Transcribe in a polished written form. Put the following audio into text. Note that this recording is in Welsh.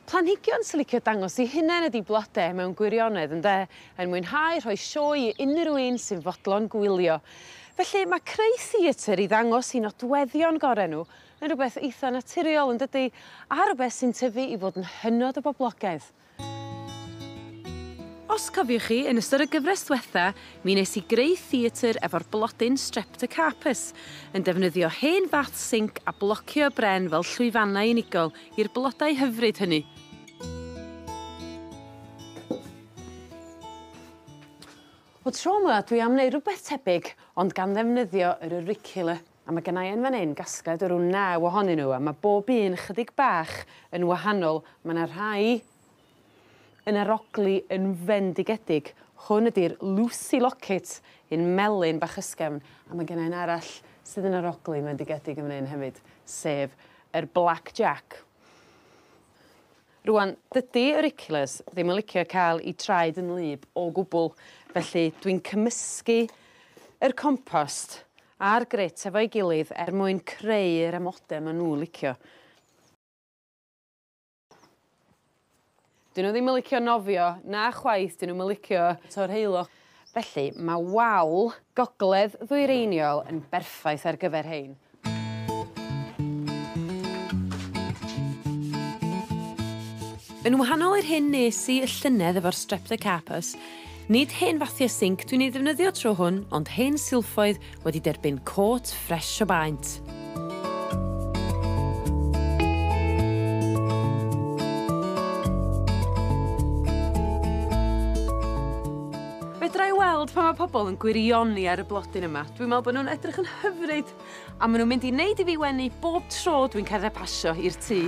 Planhigion sy'n licio dangos I hunain ydi blodau mewn gwirionedd ynde, yn mwynhau rhoi sioe I unrhyw un sy'n fodlon gwylio. Felly mae creu theatr I ddangos I nodweddion gorau nhw yn rhywbeth eitha naturiol yn dydi, a rhywbeth sy'n tyfu I fod yn hynod o boblogaidd. Os cofiwch chi, yn ystod y gyfres diwetha, mi nes I greu theatr efo'r blodyn streptocarpus, yn defnyddio hen fath sinc a blocio bren fel llwyfannau unigol i'r blodau hyfryd hynny. O tro yma, dwi am wneud rhywbeth tebyg, ond gan ddefnyddio yr Auricula. A mae gennai yn fan hyn gasgliad o rw 9 ohonyn nhw, a mae bob un chydig bach yn wahanol. Mae yna rhai yn arogli yn fendigedig. Hwn ydy'r Lucy Locket yn melyn bach ysgafn, a mae gennai'n arall sydd yn arogli yn fendigedig yn fan hyn hefyd, sef yr Black Jack. Rwan, dydy Auriculas ddim yn licio cael I traed yn wlyb o gwbl, felly dwi'n cymysgu yr compost a'r grit efo'i gilydd mwyn creu'r amodau maen nhw'n licio. Dyn nhw ddim yn licio nofio, na chwaith dyn nhw'n licio torheilio. Felly, mae wal gogledd ddwyreiniol yn berffaith ar gyfer hein. Yn wahanol i'r hyn nes I y llynedd efo'r streptocarpus, nid hen fathiau sinc dwi'n ei ddefnyddio tro hwn, ond hen silffoedd wedi derbyn cot ffres o baent. Fedra I weld pan mae pobl yn gwirioni ar y blodyn yma. Dwi'n meddwl bod nhw'n edrych yn hyfryd, a maen nhw'n mynd I wneud I fi wenu bob tro dwi'n cerdded pasio i'r tŷ.